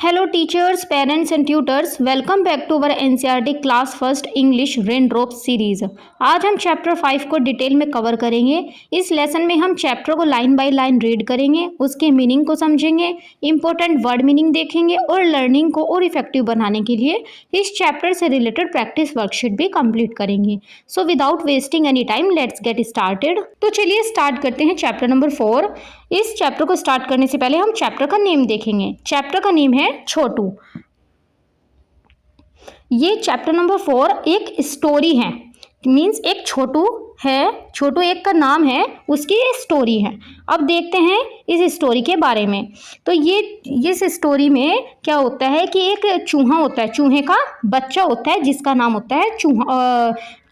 Hello teachers, parents and tutors, welcome back to our NCERT class first English rain drop series. आज हम chapter 5 को detail में cover करेंगे। इस lesson में हम चैप्टर को लाइन बाय लाइन रीड करेंगे, उसके मीनिंग को समझेंगे, इंपॉर्टेंट वर्ड मीनिंग देखेंगे और लर्निंग को और इफेक्टिव बनाने के लिए इस चैप्टर से रिलेटेड प्रैक्टिस वर्कशीट भी कंप्लीट करेंगे। So without wasting any time let's get started. तो चलिए स्टार्ट करते हैं चैप्टर नंबर 4। इस चैप्टर को स्टार्ट करने से पहले हम चैप्टर का नेम देखेंगे। चैप्टर का नेम है छोटू। ये चैप्टर नंबर 4 एक स्टोरी है, मीन्स एक छोटू है, छोटू एक का नाम है, उसकी स्टोरी है। अब देखते हैं इस स्टोरी के बारे में। तो ये इस स्टोरी में क्या होता है कि एक चूहा होता है, चूहे का बच्चा होता है जिसका नाम होता है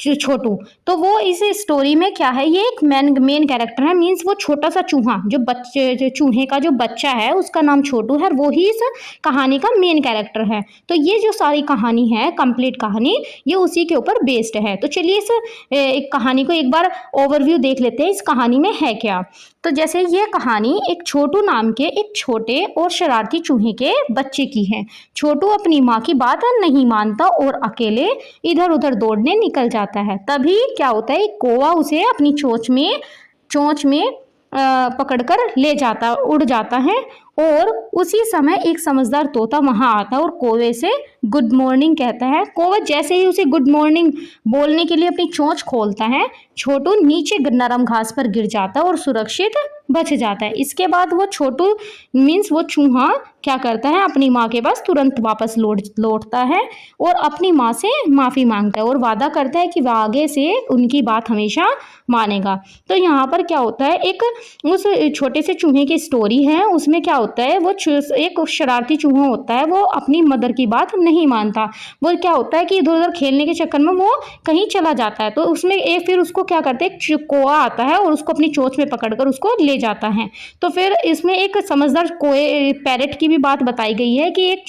छोटू। तो वो इस स्टोरी में क्या है, ये एक मेन कैरेक्टर है, मीन्स वो छोटा सा चूहा जो चूहे का जो बच्चा है उसका नाम छोटू है और वो ही इस कहानी का मेन कैरेक्टर है। तो ये जो सारी कहानी है, कंप्लीट कहानी, ये उसी के ऊपर बेस्ड है। तो चलिए इस एक कहानी को एक बार ओवरव्यू देख लेते हैं, इस कहानी में है क्या। तो जैसे ये कहानी एक छोटू नाम के एक छोटे और शरारती चूहे के बच्चे की है। छोटू अपनी माँ की बात नहीं मानता और अकेले इधर उधर दौड़ने निकल जाता है। तभी क्या होता है, कौवा उसे अपनी चोंच में पकड़कर ले जाता, उड़ जाता है और उसी समय एक समझदार तोता वहां आता है और कौवे से गुड मॉर्निंग कहता है। कौवा जैसे ही उसे गुड मॉर्निंग बोलने के लिए अपनी चोंच खोलता है, छोटू नीचे नरम घास पर गिर जाता है और सुरक्षित बच जाता है। इसके बाद वो छोटू मीन्स वो चूहा क्या करता है, अपनी माँ के पास तुरंत वापस लौटता है और अपनी माँ से माफ़ी मांगता है और वादा करता है कि वह आगे से उनकी बात हमेशा मानेगा। तो यहाँ पर क्या होता है, एक उस छोटे से चूहे की स्टोरी है। उसमें क्या होता है, वो एक शरारती चूहा होता है, वो अपनी मदर की बात नहीं मानता। वो क्या होता है कि इधर उधर खेलने के चक्कर में वो कहीं चला जाता है। तो उसमें फिर उसको क्या करते हैं, एक कौवा आता है और उसको अपनी चोंच में पकड़कर उसको ले जाता है। तो फिर इसमें एक समझदार पैरेट की भी बात बताई गई है कि एक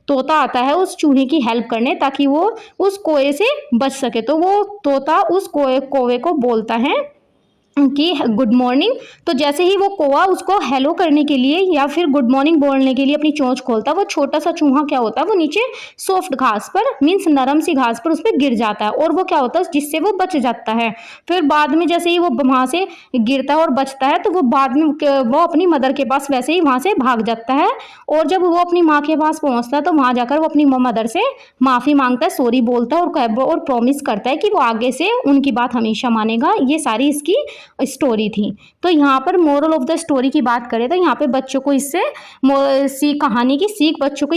तोता आता है उस चूहे की हेल्प करने ताकि वो उस कौवे से बच सके। तो वो तोता उस कौवे को बोलता है कि गुड मॉर्निंग। तो जैसे ही वो कौवा उसको हेलो करने के लिए या फिर गुड मॉर्निंग बोलने के लिए अपनी चोंच खोलता है, वो छोटा सा चूहा क्या होता है, वो नीचे सॉफ्ट घास पर मीन्स नरम सी घास पर उस पर गिर जाता है और वो क्या होता है, जिससे वो बच जाता है। फिर बाद में जैसे ही वो वहां से गिरता है और बचता है, तो वो बाद में वो अपनी मदर के पास वैसे ही वहां से भाग जाता है और जब वो अपनी माँ के पास पहुंचता है तो वहां जाकर वो अपनी मदर से माफ़ी मांगता है, सॉरी बोलता है और प्रॉमिस करता है कि वो आगे से उनकी बात हमेशा मानेगा। ये सारी इसकी स्टोरी थी। तो यहाँ पर मोरल ऑफ द स्टोरी की बात करें तो यहाँ पे बच्चों को इससे कहानी की सीख, बच्चों के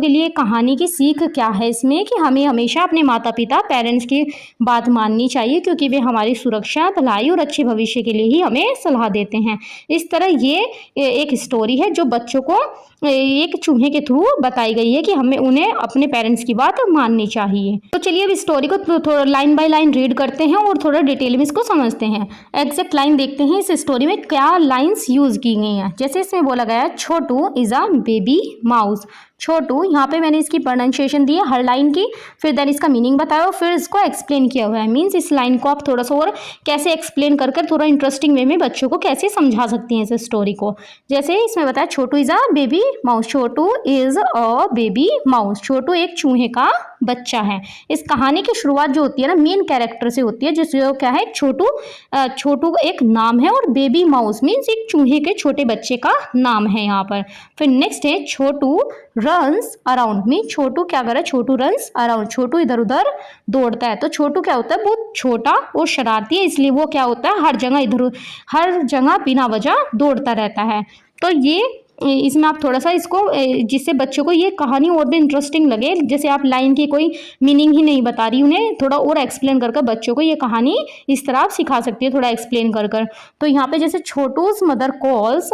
लिए कहानी की सीख क्या है इसमें, कि हमें हमेशा अपने माता पिता पेरेंट्स की बात माननी चाहिए क्योंकि वे हमारी सुरक्षा, भलाई और अच्छे भविष्य के लिए ही हमें सलाह देते हैं। इस तरह ये एक स्टोरी है जो बच्चों को एक चूहे के थ्रू बताई गई है कि हमें उन्हें अपने पेरेंट्स की बात माननी चाहिए। तो चलिए अब स्टोरी को थोड़ा लाइन बाय लाइन रीड करते हैं और थोड़ा डिटेल में इसको समझते हैं। एग्जैक्ट लाइन देखते हैं इस स्टोरी में क्या लाइंस यूज की गई हैं। जैसे इसमें बोला गया है, छोटू इज अ बेबी माउस। छोटू, यहाँ पे मैंने इसकी प्रोनाउंसिएशन दी है हर लाइन की, फिर देन इसका मीनिंग बताया और फिर इसको एक्सप्लेन किया हुआ है। मीन्स इस लाइन को आप थोड़ा सा और कैसे एक्सप्लेन कर थोड़ा इंटरेस्टिंग वे में बच्चों को कैसे समझा सकती हैं इस स्टोरी को। जैसे इसमें बताया, Chhotu is a baby mouse. Chhotu is a baby mouse. Chhotu एक चूहे का बच्चा है। इस कहानी की शुरुआत जो होती है ना, मेन कैरेक्टर से होती है, जिसको क्या है, छोटू एक नाम है और बेबी माउस मीन्स एक चूहे के छोटे बच्चे का नाम है यहाँ पर। फिर नेक्स्ट है, छोटू रन्स अराउंड। मीन छोटू क्या कर रहा है, छोटू रन्स अराउंड, छोटू इधर उधर दौड़ता है। तो छोटू क्या होता है, बहुत छोटा और शरारती है, इसलिए वो क्या होता है, हर जगह बिना वजह दौड़ता रहता है। तो ये इसमें आप थोड़ा सा इसको, जिससे बच्चों को ये कहानी और भी इंटरेस्टिंग लगे, जैसे आप लाइन की कोई मीनिंग ही नहीं बता रही, उन्हें थोड़ा और एक्सप्लेन कर बच्चों को ये कहानी इस तरह आप सिखा सकती है, थोड़ा एक्सप्लेन कर। तो यहाँ पे जैसे छोटू's mother calls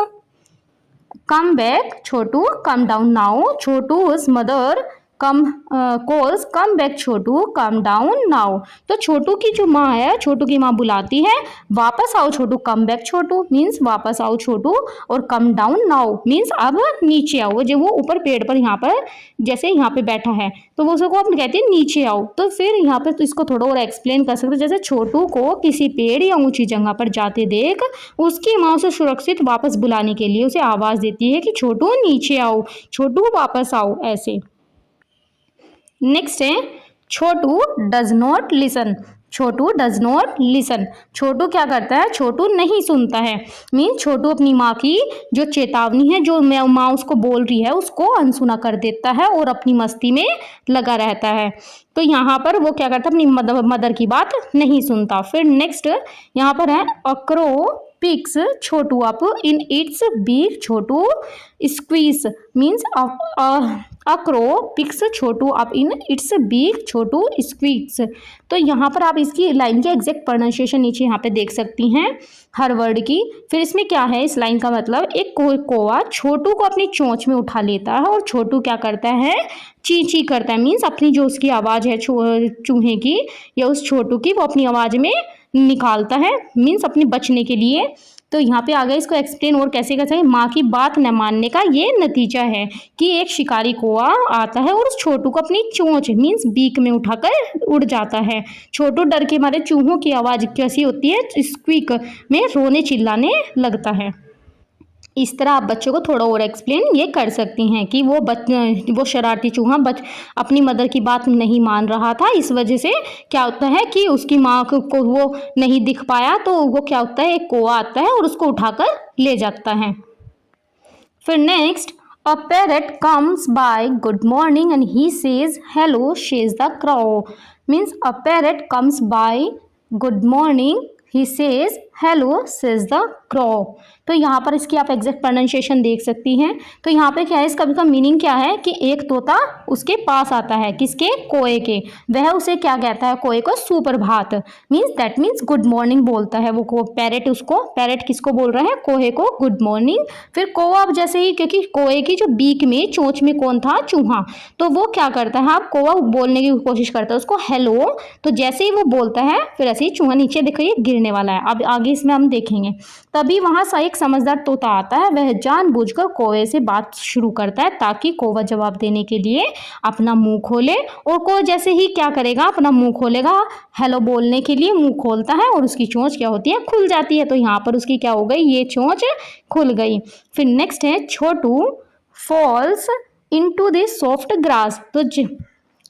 come back Chhotu, come down now. छोटू's mother come calls come back Chhotu, come down now. तो छोटू की जो माँ है, छोटू की माँ बुलाती है वापस आओ छोटू, कम बैक छोटू मीन्स वापस आओ छोटू, और कम डाउन नाउ मीन्स अब नीचे आओ। जब वो ऊपर पेड़ पर यहाँ पर जैसे यहाँ पे बैठा है तो वो उसको अपन कहते हैं नीचे आओ। तो फिर यहाँ पे तो इसको थोड़ा और एक्सप्लेन कर सकते हैं, जैसे छोटू को किसी पेड़ या ऊंची जगह पर जाते देख उसकी माँ उसे सुरक्षित वापस बुलाने के लिए उसे आवाज देती है कि छोटू नीचे आओ, छोटू वापस आओ, ऐसे। नेक्स्ट है Chhotu does not listen. Chhotu does not listen, Chhotu क्या करता है, छोटू नहीं सुनता है। मीन छोटू अपनी माँ की जो चेतावनी है, जो माँ उसको बोल रही है, उसको अनसुना कर देता है और अपनी मस्ती में लगा रहता है। तो यहाँ पर वो क्या करता है, अपनी मदर की बात नहीं सुनता। फिर नेक्स्ट यहाँ पर है a crow picks Chhotu up in its beak Chhotu squeaks means a crow picks Chhotu up in its beak Chhotu squeaks. तो यहाँ पर आप इसकी लाइन की एग्जैक्ट प्रोनाउंसिएशन नीचे यहाँ पे देख सकती हैं हर वर्ड की। फिर इसमें क्या है, इस लाइन का मतलब एक कौवा छोटू को अपनी चोंच में उठा लेता है और छोटू क्या करता है, ची ची करता है मीन्स अपनी जो उसकी आवाज़ है चूहे की या उस छोटू की, वो अपनी आवाज़ में निकालता है मीन्स अपने बचने के लिए। तो यहाँ पे आगे इसको एक्सप्लेन और कैसे कर सकते, माँ की बात न मानने का ये नतीजा है कि एक शिकारी कौवा आता है और उस छोटू को अपनी चोंच मीन्स बीक में उठाकर उड़ जाता है। छोटू डर के मारे चूहों की आवाज़ कैसी होती है, स्क्वीक में रोने चिल्लाने लगता है। इस तरह आप बच्चों को थोड़ा और एक्सप्लेन ये कर सकती हैं कि वो शरारती चूहा अपनी मदर की बात नहीं मान रहा था, इस वजह से क्या होता है कि उसकी माँ को वो नहीं दिख पाया, तो वो क्या होता है, एक कौवा आता है और उसको उठाकर ले जाता है। फिर next a parrot comes by good morning and he says hello says the crow means a parrot comes by good morning he says hello says the crow. तो यहाँ पर इसकी आप एग्जैक्ट प्रोनाउंसिएशन देख सकती हैं। तो यहाँ पे क्या है, इसका मीनिंग क्या है कि एक तोता उसके पास आता है, किसके, कोए के, वह उसे क्या कहता है, कोए को सुप्रभात means that means good morning बोलता है वो पैरेट। उसको पैरेट किसको बोल रहा है, कोए को गुड मॉर्निंग। फिर कौवा अब जैसे ही, क्योंकि कोए की जो बीक में चोंच में कौन था, चूहा, तो वो क्या करता है, आप कौवा बोलने की कोशिश करता है उसको हेलो, तो जैसे ही वो बोलता है फिर ऐसे ही चूहा नीचे देखिए गिरने वाला है। अब आगे इसमें हम देखेंगे। तभी वहां से एक समझदार तोता आता है, वह जानबूझकर कौवे से बात शुरू करता है ताकि कौवा जवाब देने के लिए अपना मुंह खोले, और कौवा जैसे ही क्या करेगा, अपना मुंह खोलेगा हेलो बोलने के लिए, मुंह खोलता है और उसकी चोंच क्या होती है, खुल जाती है। तो यहाँ पर उसकी क्या हो गई, ये चोंच खुल गई। फिर नेक्स्ट है Chhotu falls into the soft grass. तो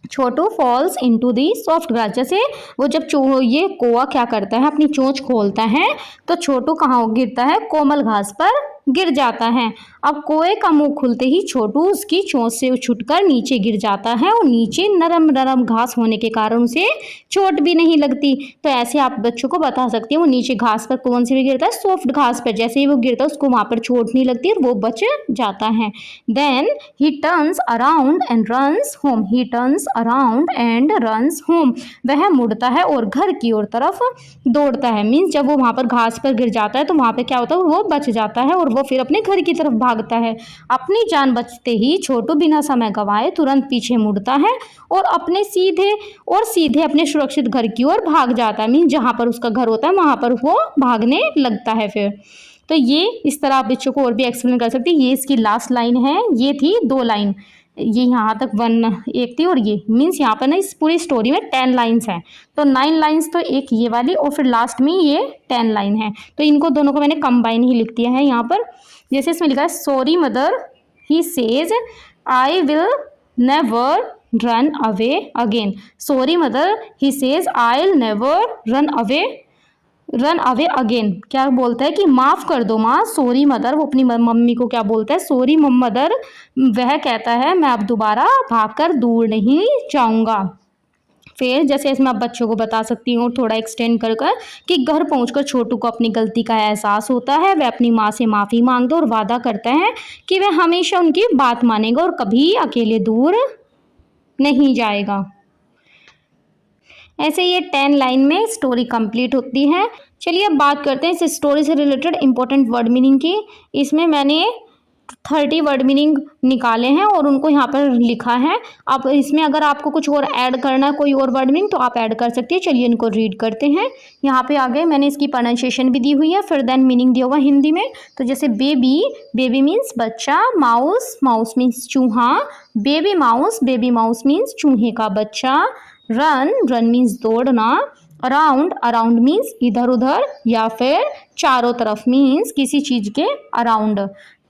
Chhotu falls into the soft grass, जैसे वो जब ये कौवा क्या करता है, अपनी चोंच खोलता है तो छोटू कहाँ गिरता है, कोमल घास पर गिर जाता है। अब कौवे का मुंह खुलते ही छोटू उसकी चोंच से छुटकर नीचे गिर जाता है और नीचे नरम नरम घास होने के कारण उसे चोट भी नहीं लगती। तो ऐसे आप बच्चों को बता सकती हैं, वो नीचे घास पर कौन से भी गिरता है, सॉफ्ट घास पर, जैसे ही वो गिरता है उसको वहाँ पर चोट नहीं लगती और वो बच जाता है। Then he turns around and runs home, he turns around and runs home, वह मुड़ता है और घर की ओर तरफ दौड़ता है। मीन्स जब वो वहाँ पर घास पर गिर जाता है तो वहाँ पर क्या होता है, वो बच जाता है और वो फिर अपने घर की तरफ भागता है। अपनी जान बचते ही छोटू बिना समय गंवाए तुरंत पीछे मुड़ता है और अपने सीधे अपने सुरक्षित घर की ओर भाग जाता है। मीन जहाँ पर उसका घर होता है वहाँ पर वो भागने लगता है। फिर तो ये इस तरह आप बच्चों को और भी एक्सप्लेन कर सकती है। ये इसकी लास्ट लाइन है, ये थी 2 लाइन, ये यहाँ तक 1 थी और ये मीन्स यहाँ पर ना इस पूरी स्टोरी में 10 लाइन्स हैं। तो 9 लाइन्स तो एक ये वाली और फिर लास्ट में ये 10 लाइन है। तो इनको दोनों को मैंने कंबाइन ही लिख दिया है यहाँ पर। जैसे इसमें लिखा है sorry mother he says I will never run away again. Sorry mother he says I will never run away again. क्या बोलता है कि माफ़ कर दो माँ, सॉरी मदर, वो अपनी मम्मी को क्या बोलता है, सॉरी मदर, वह कहता है मैं अब दोबारा भागकर दूर नहीं जाऊँगा। फिर जैसे इसमें आप बच्चों को बता सकती हूँ थोड़ा एक्सटेंड कर कि घर पहुंचकर छोटू को अपनी गलती का एहसास होता है, वह अपनी माँ से माफ़ी मांगता और वादा करता है कि वह हमेशा उनकी बात मानेगा और कभी अकेले दूर नहीं जाएगा। ऐसे ये 10 लाइन में स्टोरी कंप्लीट होती है। चलिए अब बात करते हैं इस स्टोरी से रिलेटेड इंपॉर्टेंट वर्ड मीनिंग की। इसमें मैंने 30 वर्ड मीनिंग निकाले हैं और उनको यहाँ पर लिखा है। अब इसमें अगर आपको कुछ और ऐड करना है, कोई और वर्ड मीनिंग, तो आप ऐड कर सकते हैं। चलिए इनको रीड करते हैं। यहाँ पे आगे मैंने इसकी प्रोनाउंसिएशन भी दी हुई है, फिर देन मीनिंग दिया हुआ हिंदी में। तो जैसे बेबी, बेबी मीन्स बच्चा, माउस, माउस मीन्स चूहा, बेबी माउस मीन्स चूहे का बच्चा, रन, रन मीन्स दौड़ना, अराउंड, अराउंड मीन्स इधर उधर या फिर चारों तरफ, मीन्स किसी चीज़ के अराउंड।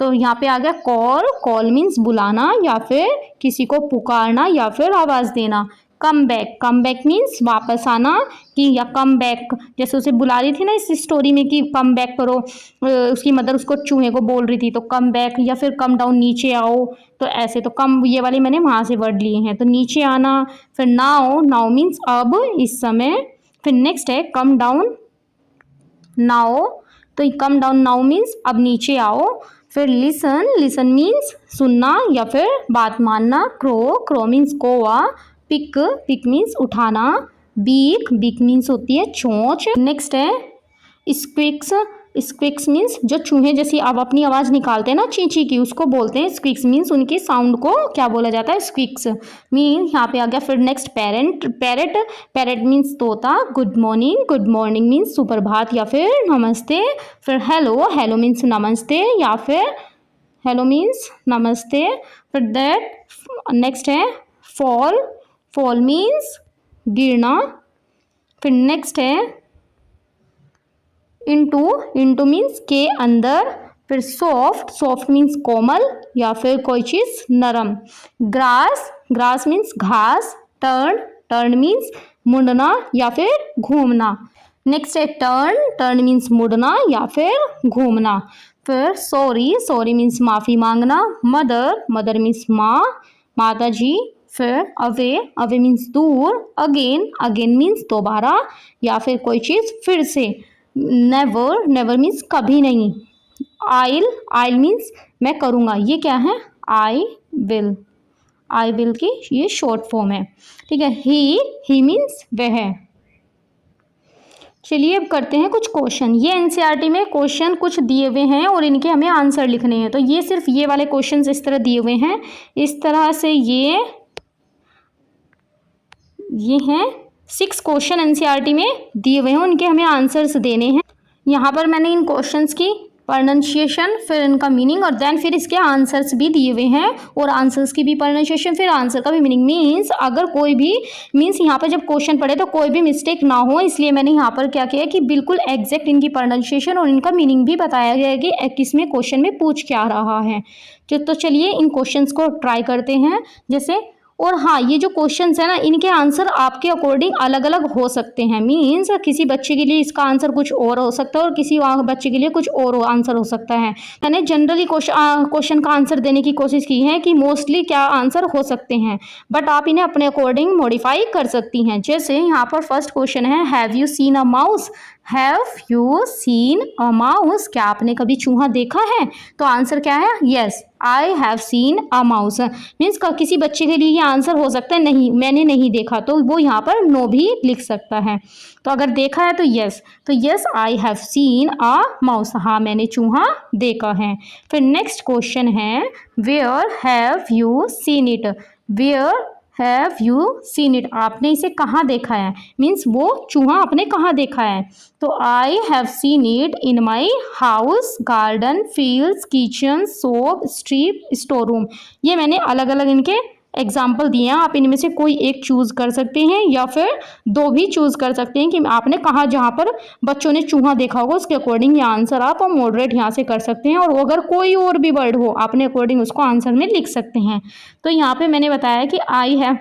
तो यहाँ पे आ गया कॉल, कॉल मीन्स बुलाना या फिर किसी को पुकारना या फिर आवाज़ देना। Come back, come back means वापस आना, कि या कम बैक, जैसे उसे बुला रही थी ना इस स्टोरी में कि कम बैक करो, उसकी मदर उसको चूहे को बोल रही थी, तो कम बैक, या फिर कम डाउन, नीचे आओ। तो ऐसे तो कम, ये वाले मैंने वहाँ से वर्ड लिए हैं। तो नीचे आना, फिर नाउ, नाउ मीन्स अब, इस समय। फिर नेक्स्ट है कम डाउन नाउ, तो कम डाउन नाउ मीन्स अब नीचे आओ। फिर लिसन, लिसन मीन्स सुनना या फिर बात मानना। क्रो, क्रो मीन्स कौवा। पिक, पिक मीन्स उठाना। बीक, बीक मीन्स होती है चोंच। नेक्स्ट है स्क्विक्स, स्क्विक्स मीन्स जो चूहे जैसी अब अपनी आवाज़ निकालते हैं ना चींची की, उसको बोलते हैं स्क्विक्स, मीन्स उनकी साउंड को क्या बोला जाता है, स्क्विक्स मीन्स। यहाँ पे आ गया फिर next parent, parrot, parrot means तोता। Good morning, good morning means सुप्रभात या फिर नमस्ते। फिर हेलो, हेलो मीन्स नमस्ते या फिर हेलो मीन्स नमस्ते। फिर दैट, नेक्स्ट है फॉल, फॉल मीन्स गिरना। फिर नेक्स्ट है इंटू, इंटू मीन्स के अंदर। फिर सॉफ्ट, सॉफ्ट मीन्स कोमल या फिर कोई चीज़ नरम। ग्रास, ग्रास मीन्स घास। टर्न, टर्न मीन्स मुड़ना या फिर घूमना। नेक्स्ट है टर्न, टर्न मीन्स मुड़ना या फिर घूमना। फिर सॉरी, सॉरी मीन्स माफ़ी मांगना। मदर, मदर मीन्स माँ, माता जी। फिर अवे, अवे मीन्स दूर। अगेन, अगेन मीन्स दोबारा या फिर कोई चीज़ फिर से। नेवर, नेवर मीन्स कभी नहीं। आइल, आइल मीन्स मैं करूँगा, ये क्या है, आई विल, आई विल की ये शॉर्ट फॉर्म है, ठीक है। ही मीन्स वह। चलिए अब करते हैं कुछ क्वेश्चन। ये एनसीईआरटी में क्वेश्चन कुछ दिए हुए हैं और इनके हमें आंसर लिखने हैं। तो ये सिर्फ ये वाले क्वेश्चन इस तरह दिए हुए हैं, इस तरह से ये हैं 6 क्वेश्चन एनसीईआरटी में दिए हुए हैं, उनके हमें आंसर्स देने हैं। यहाँ पर मैंने इन क्वेश्चंस की प्रोनाउंसिएशन, फिर इनका मीनिंग और देन फिर इसके आंसर्स भी दिए हुए हैं, और आंसर्स की भी प्रोनाउंसिएशन, फिर आंसर का भी मीनिंग। मीन्स अगर कोई भी मीन्स यहाँ पर जब क्वेश्चन पढ़े तो कोई भी मिस्टेक ना हो, इसलिए मैंने यहाँ पर क्या किया कि बिल्कुल एग्जैक्ट इनकी प्रोनाउंसिएशन और इनका मीनिंग भी बताया गया है कि किसमें क्वेश्चन में पूछ क्या रहा है। तो चलिए इन क्वेश्चंस को ट्राई करते हैं। जैसे, और हाँ, ये जो क्वेश्चंस है ना, इनके आंसर आपके अकॉर्डिंग अलग अलग हो सकते हैं। मीन्स किसी बच्चे के लिए इसका आंसर कुछ और हो सकता है और किसी बच्चे के लिए कुछ और आंसर हो सकता है। मैंने जनरली क्वेश्चन का आंसर देने की कोशिश की है कि मोस्टली क्या आंसर हो सकते हैं, बट आप इन्हें अपने अकॉर्डिंग मॉडिफाई कर सकती हैं। जैसे यहाँ पर फर्स्ट क्वेश्चन है, have you seen a mouse, have you seen a mouse, क्या आपने कभी चूहा देखा है? तो आंसर क्या है, yes I have seen a mouse. Means किसी बच्चे के लिए ये आंसर हो सकता है नहीं, मैंने नहीं देखा, तो वो यहाँ पर नो भी लिख सकता है। तो अगर देखा है तो येस, तो yes I have seen a mouse, हाँ मैंने चूहा देखा है। फिर नेक्स्ट क्वेश्चन है, where have you seen it, where have you seen it, आपने इसे कहाँ देखा है, मीन्स वो चूहा आपने कहाँ देखा है। तो आई have seen it in my house, garden, fields, kitchen, shop, street, store room. ये मैंने अलग अलग इनके एग्जाम्पल दिए हैं, आप इनमें से कोई एक चूज़ कर सकते हैं या फिर 2 भी चूज़ कर सकते हैं कि आपने कहाँ, जहाँ पर बच्चों ने चूहा देखा होगा उसके अकॉर्डिंग ये आंसर आप मॉडरेट यहाँ से कर सकते हैं, और अगर कोई और भी वर्ड हो अपने अकॉर्डिंग उसको आंसर में लिख सकते हैं। तो यहाँ पे मैंने बताया कि आई है,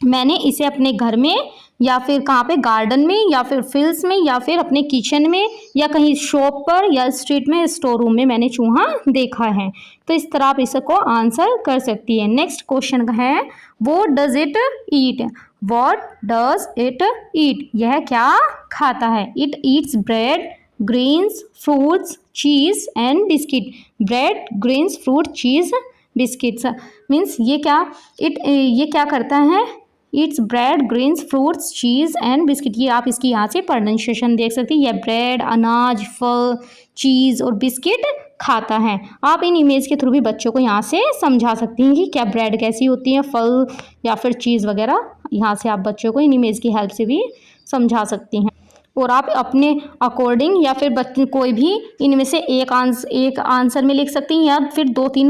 मैंने इसे अपने घर में या फिर कहाँ पे, गार्डन में या फिर फील्ड्स में या फिर अपने किचन में या कहीं शॉप पर या स्ट्रीट में, स्टोर रूम में मैंने चूहा देखा है। तो इस तरह आप इसको आंसर कर सकती है। नेक्स्ट क्वेश्चन है, what does it eat, what does it ईट, यह क्या खाता है। It eats bread, grains, fruits, cheese and biscuit. Bread, grains, fruit, cheese, biscuits. Means ये क्या, ये क्या करता है, it's bread, grains, fruits, cheese and biscuit. ये आप इसकी यहाँ से प्रोनाउंसिएशन देख सकते हैं। यह ब्रेड, अनाज, फल, चीज़ और बिस्किट खाता है। आप इन इमेज के थ्रू भी बच्चों को यहाँ से समझा सकती हैं कि क्या ब्रेड कैसी होती है, फल या फिर चीज़ वगैरह। यहाँ से आप बच्चों को इन इमेज की हेल्प से भी समझा सकती हैं। और आप अपने अकॉर्डिंग या फिर बच्चे कोई भी इनमें से एक आंसर में लिख सकती हैं या फिर 2-3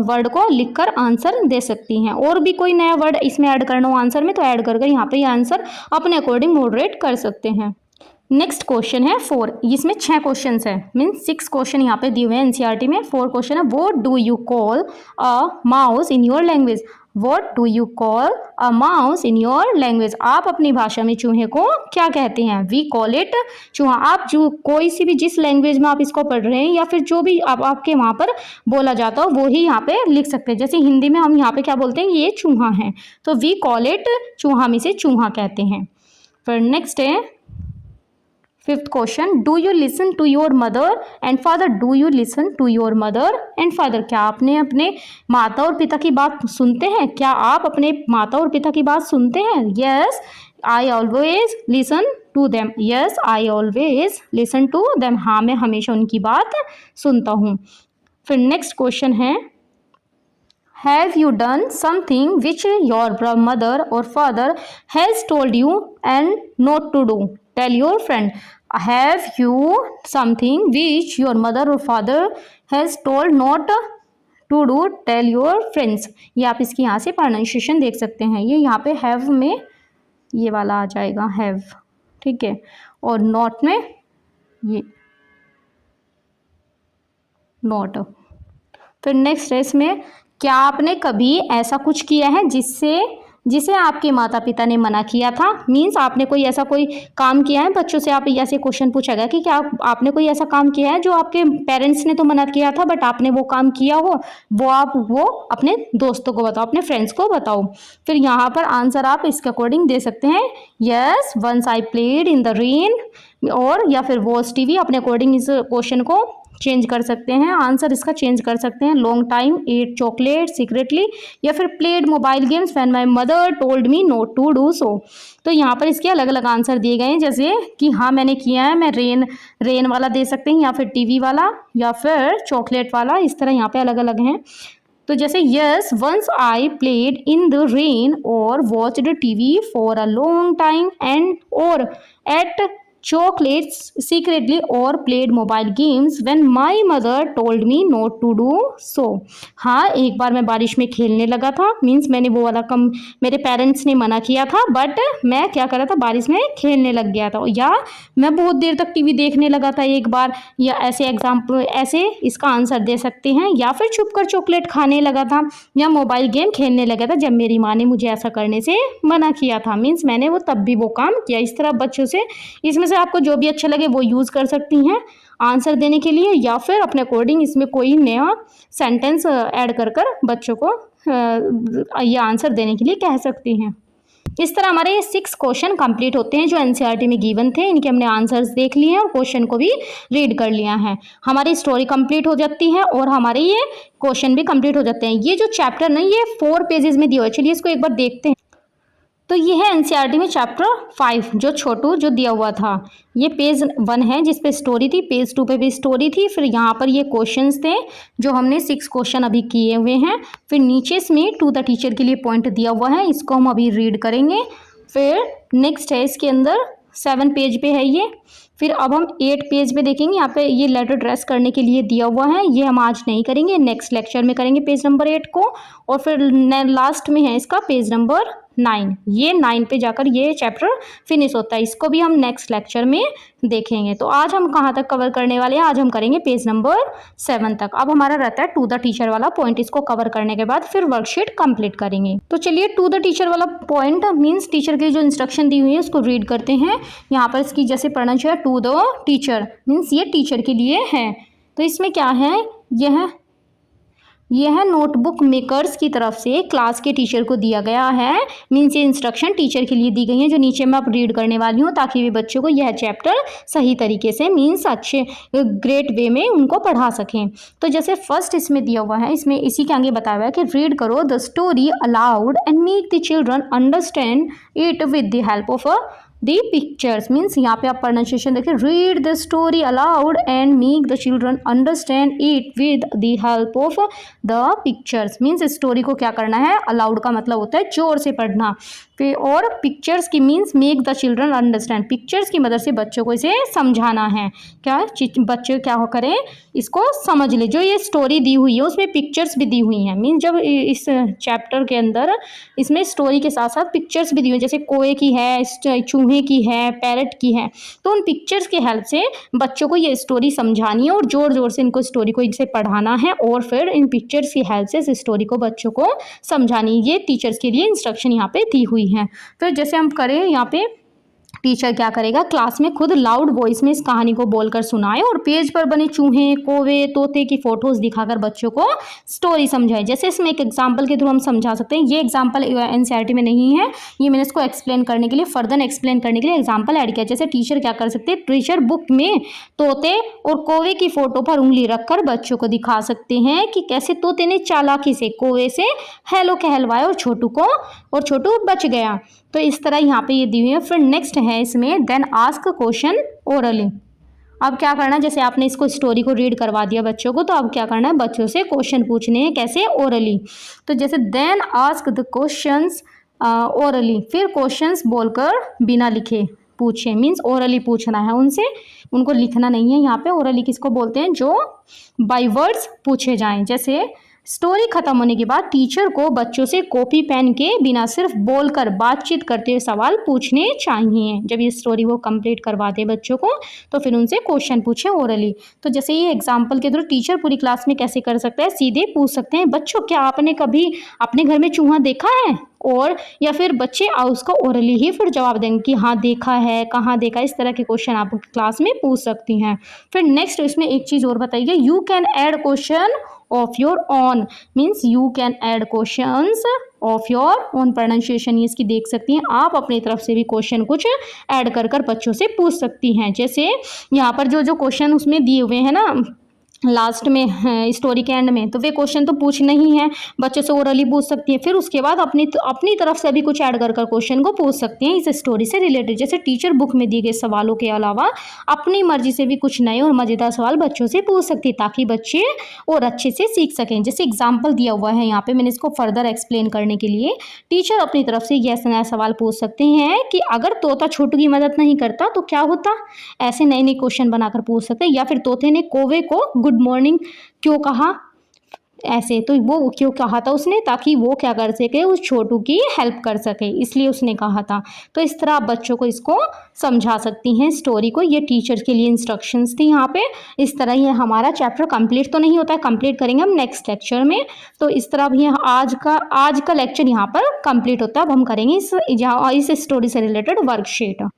वर्ड को लिखकर आंसर दे सकती हैं। और भी कोई नया वर्ड इसमें ऐड करना हो आंसर में तो ऐड कर यहाँ पे ये आंसर अपने अकॉर्डिंग मॉडरेट कर सकते हैं। नेक्स्ट क्वेश्चन है 4। इसमें 6 क्वेश्चन है, मीन्स 6 क्वेश्चन यहाँ पे दिए हुए हैं एनसीईआरटी में। 4 क्वेश्चन है। What do you call a mouse in your language? What do you call a mouse in your language? आप अपनी भाषा में चूहे को क्या कहते हैं? वी कॉल इट चूहा। आप जो कोई सी भी जिस लैंग्वेज में आप इसको पढ़ रहे हैं या फिर जो भी आपके वहाँ पर बोला जाता हो वो ही यहाँ पे लिख सकते हैं। जैसे हिंदी में हम यहाँ पे क्या बोलते हैं, ये चूहा है, तो वी कॉल इट चूहा, हम इसे चूहा कहते हैं। फिर नेक्स्ट है 5th question. Do you listen to your mother and father? Do you listen to your mother and father? क्या आपने अपने माता और पिता की बात सुनते हैं? क्या आप अपने माता और पिता की बात सुनते हैं? Yes I always listen to them. Yes I always listen to them. हाँ, मैं हमेशा उनकी बात सुनता हूँ। फिर नेक्स्ट क्वेश्चन है have you done something which your mother और father has told you and not to do? Tell your friend. Have you something which your mother or father has told not to do? Tell your friends। ये आप इसकी यहाँ से pronunciation देख सकते हैं। ये यहाँ पे have में ये वाला आ जाएगा have, ठीक है, और not में ये not। फिर नेक्स्ट है इसमें क्या आपने कभी ऐसा कुछ किया है जिसे आपके माता पिता ने मना किया था? मीन्स आपने कोई ऐसा कोई काम किया है, बच्चों से आप ऐसे क्वेश्चन पूछा गया कि क्या आपने कोई ऐसा काम किया है जो आपके पेरेंट्स ने तो मना किया था बट आपने वो काम किया हो, वो आप अपने दोस्तों को बताओ, अपने फ्रेंड्स को बताओ। फिर यहाँ पर आंसर आप इसके अकॉर्डिंग दे सकते हैं। Yes once I played in the rain, और या फिर वॉच टीवी। अपने अकॉर्डिंग इस क्वेश्चन को चेंज कर सकते हैं, आंसर इसका चेंज कर सकते हैं। Long time ate chocolate secretly, या फिर played mobile games when my mother told me not to do so. तो यहाँ पर इसके अलग अलग आंसर दिए गए हैं, जैसे कि हाँ मैंने किया है, मैं रेन वाला दे सकते हैं, या फिर टीवी वाला, या फिर चॉकलेट वाला। इस तरह यहाँ पे अलग अलग हैं। तो जैसे yes once I played in the rain, और watched TV for a long time, and और एट chocolates secretly, और played mobile games when my mother told me not to do so। हाँ, एक बार मैं बारिश में खेलने लगा था, मीन्स मैंने वो वाला कम, मेरे पेरेंट्स ने मना किया था बट मैं क्या कर रहा था, बारिश में खेलने लग गया था, या मैं बहुत देर तक टीवी देखने लगा था एक बार, या ऐसे एग्जाम्पल, ऐसे इसका आंसर दे सकते हैं। या फिर छुप कर चॉकलेट खाने लगा था, या मोबाइल गेम खेलने लगा था जब मेरी माँ ने मुझे ऐसा करने से मना किया था, मीन्स मैंने वो तब भी वो काम किया। इस तरह बच्चों से इसमें से आपको जो भी अच्छा लगे वो यूज़ कर सकती हैं आंसर देने के लिए, या फिर अपने अकॉर्डिंग इसमें कोई नया सेंटेंस ऐड कर बच्चों को ये आंसर देने के लिए कह सकती हैं। इस तरह हमारे ये 6 क्वेश्चन कंप्लीट होते हैं जो एनसीईआरटी में गिवन थे। इनके हमने आंसर्स देख लिए हैं और क्वेश्चन को भी रीड कर लिया है। हमारी स्टोरी कंप्लीट हो जाती है और हमारे ये क्वेश्चन भी कंप्लीट हो जाते हैं। ये जो चैप्टर ना ये 4 पेजेस में दिया हुआ है, चलिए इसको एक बार देखते हैं। तो ये है एनसीईआरटी में चैप्टर 5 जो छोटू जो दिया हुआ था। ये पेज 1 है जिस पे स्टोरी थी, पेज 2 पे भी स्टोरी थी, फिर यहाँ पर ये क्वेश्चंस थे जो हमने 6 क्वेश्चन अभी किए हुए हैं। फिर नीचे इसमें टू द टीचर के लिए पॉइंट दिया हुआ है, इसको हम अभी रीड करेंगे। फिर नेक्स्ट है इसके अंदर 7 पेज पे है ये। फिर अब हम 8 पेज पे देखेंगे, यहाँ पे ये लेटर ड्रेस करने के लिए दिया हुआ है, ये हम आज नहीं करेंगे, नेक्स्ट लेक्चर में करेंगे पेज नंबर 8 को। और फिर लास्ट में है इसका पेज नंबर 9, ये 9 पे जाकर ये चैप्टर फिनिश होता है, इसको भी हम नेक्स्ट लेक्चर में देखेंगे। तो आज हम कहाँ तक कवर करने वाले हैं, आज हम करेंगे पेज नंबर 7 तक। अब हमारा रहता है टू द टीचर वाला पॉइंट, इसको कवर करने के बाद फिर वर्कशीट कंप्लीट करेंगे। तो चलिए टू द टीचर वाला पॉइंट मीन्स टीचर की जो इंस्ट्रक्शन दी हुई है उसको रीड करते हैं। यहाँ पर इसकी जैसे पढ़ना चाहिए, टू द टीचर मीन्स ये टीचर के लिए है। तो इसमें क्या है, यह यह नोटबुक मेकर्स की तरफ से क्लास के टीचर को दिया गया है। मीन्स ये इंस्ट्रक्शन टीचर के लिए दी गई हैं जो नीचे मैं अब रीड करने वाली हूँ, ताकि वे बच्चों को यह चैप्टर सही तरीके से मीन्स अच्छे ग्रेट वे में उनको पढ़ा सकें। तो जैसे फर्स्ट इसमें दिया हुआ है, इसमें इसी के आगे बताया हुआ है कि रीड करो the story allowed and make the children understand it with the help of the pictures. Means यहाँ पे आप प्रोनाउंसिएशन देखिए, read the story allowed and make the children understand it with the help of the pictures. Means story को क्या करना है, allowed का मतलब होता है जोर से पढ़ना, फिर और पिक्चर्स की means make the children understand, pictures की मदद से बच्चों को इसे समझाना है। क्या बच्चे क्या हो करें, इसको समझ ले। जो ये स्टोरी दी हुई है उसमें पिक्चर्स भी दी हुई हैं। मीन्स जब इस चैप्टर के अंदर इसमें स्टोरी के साथ साथ पिक्चर्स भी दी हुई है, जैसे कोए की है, चूहे की है, पैरट की है, तो उन पिक्चर्स की हेल्प से बच्चों को ये स्टोरी समझानी है और जोर जोर से इनको स्टोरी को इनसे पढ़ाना है और फिर इन पिक्चर्स की हेल्प से इस स्टोरी को बच्चों को समझानी। ये टीचर्स के लिए इंस्ट्रक्शन यहाँ पे दी हुई है। फिर जैसे हम करें यहाँ पे, टीचर क्या करेगा, क्लास में खुद लाउड वॉइस में इस कहानी को बोलकर सुनाए और पेज पर बने चूहे, कौवे, तोते की फोटोज दिखाकर बच्चों को स्टोरी समझाए। जैसे इसमें एक एग्जांपल के थ्रू हम समझा सकते हैं। ये एग्जांपल एनसीईआरटी में नहीं है, ये मैंने इसको एक्सप्लेन करने के लिए, फर्दर एक्सप्लेन करने के लिए एग्जाम्पल ऐड किया। जैसे टीचर क्या कर सकते हैं, टीचर बुक में तोते और कौवे की फोटो पर उंगली रखकर बच्चों को दिखा सकते हैं कि कैसे तोते ने चालाकी से कौवे से हेलो कहलवाया और छोटू बच गया। तो इस तरह यहाँ पे ये दी हुई है। फिर नेक्स्ट है इसमें देन आस्क क्वेश्चन ओरली। अब क्या करना है, जैसे आपने इसको स्टोरी को रीड करवा दिया बच्चों को, तो अब क्या करना है, बच्चों से क्वेश्चन पूछने हैं। कैसे, ओरली। तो जैसे then ask the questions orally, फिर क्वेश्चंस बोलकर बिना लिखे पूछे। मीन्स ओरली पूछना है उनसे, उनको लिखना नहीं है। यहाँ पे ओरली किसको बोलते हैं, जो बाय वर्ड्स पूछे जाएं। जैसे स्टोरी खत्म होने के बाद टीचर को बच्चों से कॉपी पेन के बिना सिर्फ बोलकर बातचीत करते हुए सवाल पूछने चाहिए। जब ये स्टोरी वो कंप्लीट करवा दे बच्चों को, तो फिर उनसे क्वेश्चन पूछे ओरली। तो जैसे ये एग्जांपल के थ्रू टीचर पूरी क्लास में कैसे कर सकता है, सीधे पूछ सकते हैं, बच्चों क्या आपने कभी अपने घर में चूहा देखा है, और या फिर बच्चे उसको ओरली ही फिर जवाब देंगे कि हाँ देखा है, कहाँ देखा। इस तरह के क्वेश्चन आप क्लास में पूछ सकती हैं। फिर नेक्स्ट इसमें एक चीज़ और बताइए, you can add question of your own. Means you can add questions of your own, pronunciation इसकी देख सकती हैं। आप अपनी तरफ से भी क्वेश्चन कुछ ऐड कर बच्चों से पूछ सकती हैं। जैसे यहाँ पर जो क्वेश्चन उसमें दिए हुए हैं ना लास्ट में स्टोरी के एंड में, तो वे क्वेश्चन तो पूछने ही हैं, बच्चों से ओरली पूछ सकती है। फिर उसके बाद अपनी तरफ से भी कुछ ऐड कर क्वेश्चन को पूछ सकती हैं इस स्टोरी से रिलेटेड। जैसे टीचर बुक में दिए गए सवालों के अलावा अपनी मर्जी से भी कुछ नए और मज़ेदार सवाल बच्चों से पूछ सकती है, ताकि बच्चे और अच्छे से सीख सकें। जैसे एग्जाम्पल दिया हुआ है यहाँ पे, मैंने इसको फर्दर एक्सप्लेन करने के लिए, टीचर अपनी तरफ से यह नया सवाल पूछ सकते हैं कि अगर तोता छोटू की मदद नहीं करता तो क्या होता। ऐसे नए नए क्वेश्चन बनाकर पूछ सकते हैं। या फिर तोते ने कौवे को गुड मॉर्निंग क्यों कहा, ऐसे तो वो क्यों कहा था उसने, ताकि वो क्या कर सके, उस छोटू की हेल्प कर सके, इसलिए उसने कहा था। तो इस तरह आप बच्चों को इसको समझा सकती हैं स्टोरी को। ये टीचर के लिए इंस्ट्रक्शंस थी यहाँ पे। इस तरह ये हमारा चैप्टर कंप्लीट तो नहीं होता है, कंप्लीट करेंगे हम नेक्स्ट लेक्चर में। तो इस तरह भी आज का लेक्चर यहाँ पर कंप्लीट होता है। अब हम करेंगे इस स्टोरी से रिलेटेड वर्कशीट।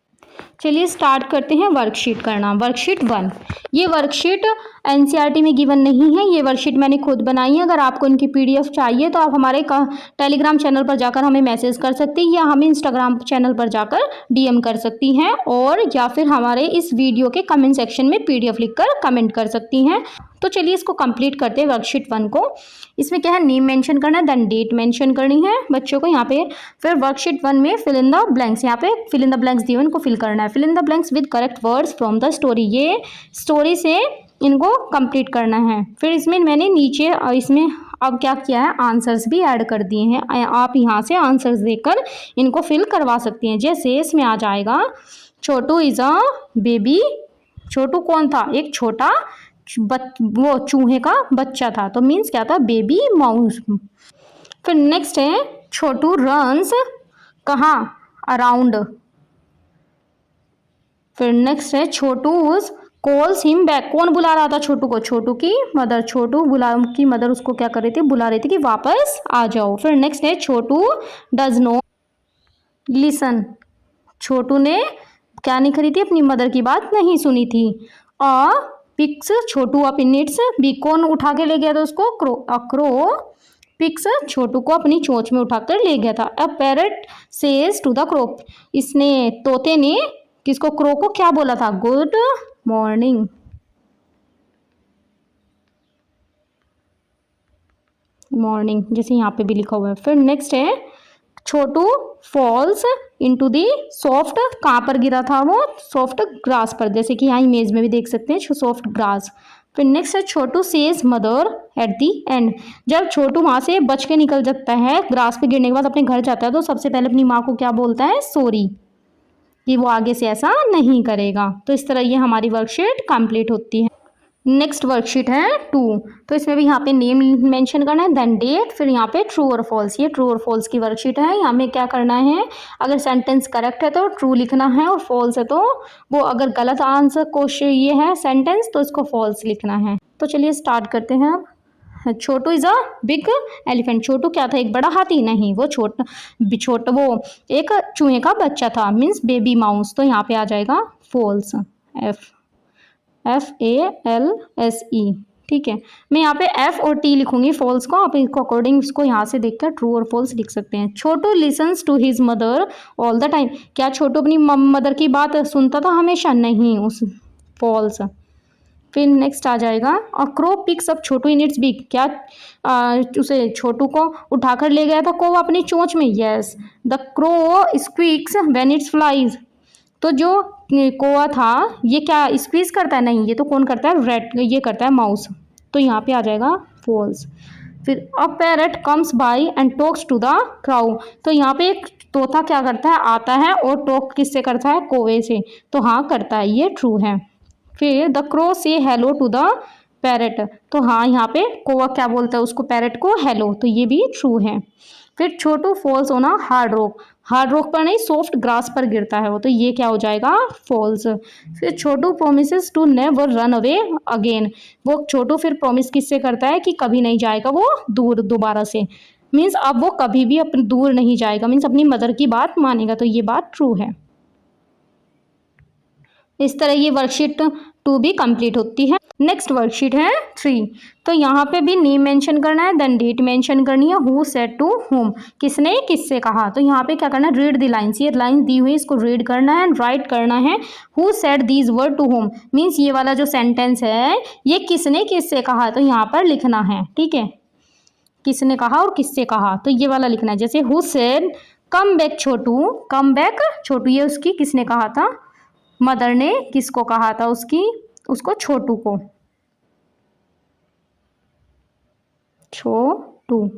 चलिए स्टार्ट करते हैं वर्कशीट करना। वर्कशीट 1, ये वर्कशीट एनसीईआरटी में गिवन नहीं है, ये वर्कशीट मैंने खुद बनाई है। अगर आपको इनकी पीडीएफ चाहिए तो आप हमारे टेलीग्राम चैनल पर जाकर हमें मैसेज कर सकती हैं, या हमें इंस्टाग्राम चैनल पर जाकर डीएम कर सकती हैं, और या फिर हमारे इस वीडियो के कमेंट सेक्शन में पीडीएफ लिखकर कमेंट कर सकती हैं। तो चलिए इसको कंप्लीट करते हैं वर्कशीट 1 को। इसमें क्या है, नेम मेंशन करना है, देन डेट मेंशन करनी है बच्चों को यहाँ पे। फिर वर्कशीट 1 में फिल इन द ब्लैंक्स, यहाँ पे फिल इन द ब्लैंक्स दिए इनको फिल करना है। Fill in the blanks with correct words from the story, ये स्टोरी से इनको कंप्लीट करना है। फिर इसमें मैंने नीचे इसमें अब क्या किया है, आंसर्स भी ऐड कर दिए हैं। आप यहाँ से आंसर्स देकर इनको फिल करवा सकती हैं। जैसे इसमें आ जाएगा, छोटू इज़ अ बेबी। छोटू कौन था, एक छोटा वो चूहे का बच्चा था, तो मीन्स क्या था, बेबी माउस। फिर नेक्स्ट है, छोटू रन्स कहाँ, अराउंड। फिर नेक्स्ट है, छोटू कॉल्स हिम बैक, कौन बुला रहा था छोटू को, छोटू की मदर। छोटू की मदर उसको क्या कर रही थी, बुला रही थी कि वापस आ जाओ। फिर नेक्स्ट है, छोटू डज नॉट लिसन, छोटू ने क्या नहीं करी थी, अपनी मदर की बात नहीं सुनी थी। Picks Chhotu up in its beak, कौन उठा के ले गया था उसको? Crow. A crow picks Chhotu को अपनी चोंच में उठाकर ले गया था। A parrot says to the crow, इसने तोते ने किसको? क्रो को क्या बोला था? Good morning. मॉर्निंग जैसे यहाँ पे भी लिखा हुआ है। फिर नेक्स्ट है Chhotu falls into the soft, कहाँ पर गिरा था वो? सॉफ्ट ग्रास पर, जैसे कि यहाँ इमेज में भी देख सकते हैं सॉफ्ट ग्रास। फिर नेक्स्ट है Chhotu says mother ate the end, जब छोटू वहाँ से बच के निकल जाता है, ग्रास पे गिरने के बाद अपने घर जाता है, तो सबसे पहले अपनी माँ को क्या बोलता है? सॉरी, कि वो आगे से ऐसा नहीं करेगा। तो इस तरह ये हमारी वर्कशीट कंप्लीट होती है। नेक्स्ट वर्कशीट है 2, तो इसमें भी यहाँ पे नेम मेंशन करना है, देन डेट, फिर यहाँ पे ट्रू और फॉल्स। ये ट्रू और फॉल्स की वर्कशीट है। यहाँ में क्या करना है? अगर सेंटेंस करेक्ट है तो ट्रू लिखना है, और फॉल्स है तो वो, अगर गलत आंसर क्वेश्चन ये है सेंटेंस तो इसको फॉल्स लिखना है। तो चलिए स्टार्ट करते हैं अब। छोटू इज अ बिग एलिफेंट, छोटू क्या था? एक बड़ा हाथी? नहीं, वो छोटा वो एक चूहे का बच्चा था, मीन्स बेबी माउस। तो यहाँ पे आ जाएगा फॉल्स, FALSE। ठीक है, मैं यहाँ पे F और T लिखूंगी फॉल्स को, आप इसको अकॉर्डिंग इसको यहाँ से देखकर ट्रू और फॉल्स लिख सकते हैं। Chhotu listens to his mother all the time, क्या छोटू अपनी मदर की बात सुनता था हमेशा? नहीं, उस फॉल्स। फिर नेक्स्ट आ जाएगा a crow picks up Chhotu in its beak, क्या उसे छोटू को उठाकर ले गया था कौवा अपनी चोंच में? Yes. The crow squeaks when its flies, तो जो कौवा था ये क्या स्क्वीज करता है? नहीं, ये तो कौन करता है? रेड, ये करता है माउस। तो यहाँ पे आ जाएगा फॉल्स। फिर a parrot comes by and talks to the crow, तो यहाँ पे एक तोता क्या करता है? आता है और टॉक किससे करता है? कौवे से। तो हाँ करता है, ये ट्रू है। फिर द क्रो से हेलो टू द पैरट, तो हाँ यहाँ पे कौवा क्या बोलता है उसको? पैरट को हेलो, तो ये भी ट्रू है। फिर Chhotu falls on a hard rock, hard rock पर नहीं सॉफ्ट ग्रास पर गिरता है वो, तो ये क्या हो जाएगा? फॉल्स। फिर Chhotu promises to never run away again, वो छोटू फिर प्रॉमिस किससे करता है कि कभी नहीं जाएगा वो दूर दोबारा से, मीन्स अब वो कभी भी अपने दूर नहीं जाएगा, मीन्स अपनी मदर की बात मानेगा। तो ये बात ट्रू है। इस तरह ये वर्कशीट 2 भी कंप्लीट होती है। नेक्स्ट वर्कशीट है 3, तो यहाँ पे भी नेम मेंशन करना है, देन डेट मेंशन करनी है, हु सेड टू होम, किसने किससे कहा। तो यहाँ पे क्या करना है? रीड द लाइन्स, ये लाइन दी हुई इसको रीड करना है एंड राइट करना है। Who said these word to whom, means ये वाला जो सेंटेंस है ये किसने किससे कहा, तो यहाँ पर लिखना है। ठीक है, किसने कहा और किससे कहा, तो ये वाला लिखना है। जैसे who said come back Chhotu, come back Chhotu, ये उसकी किसने कहा था? मदर ने किसको कहा था? उसको छोटू को, छोटू।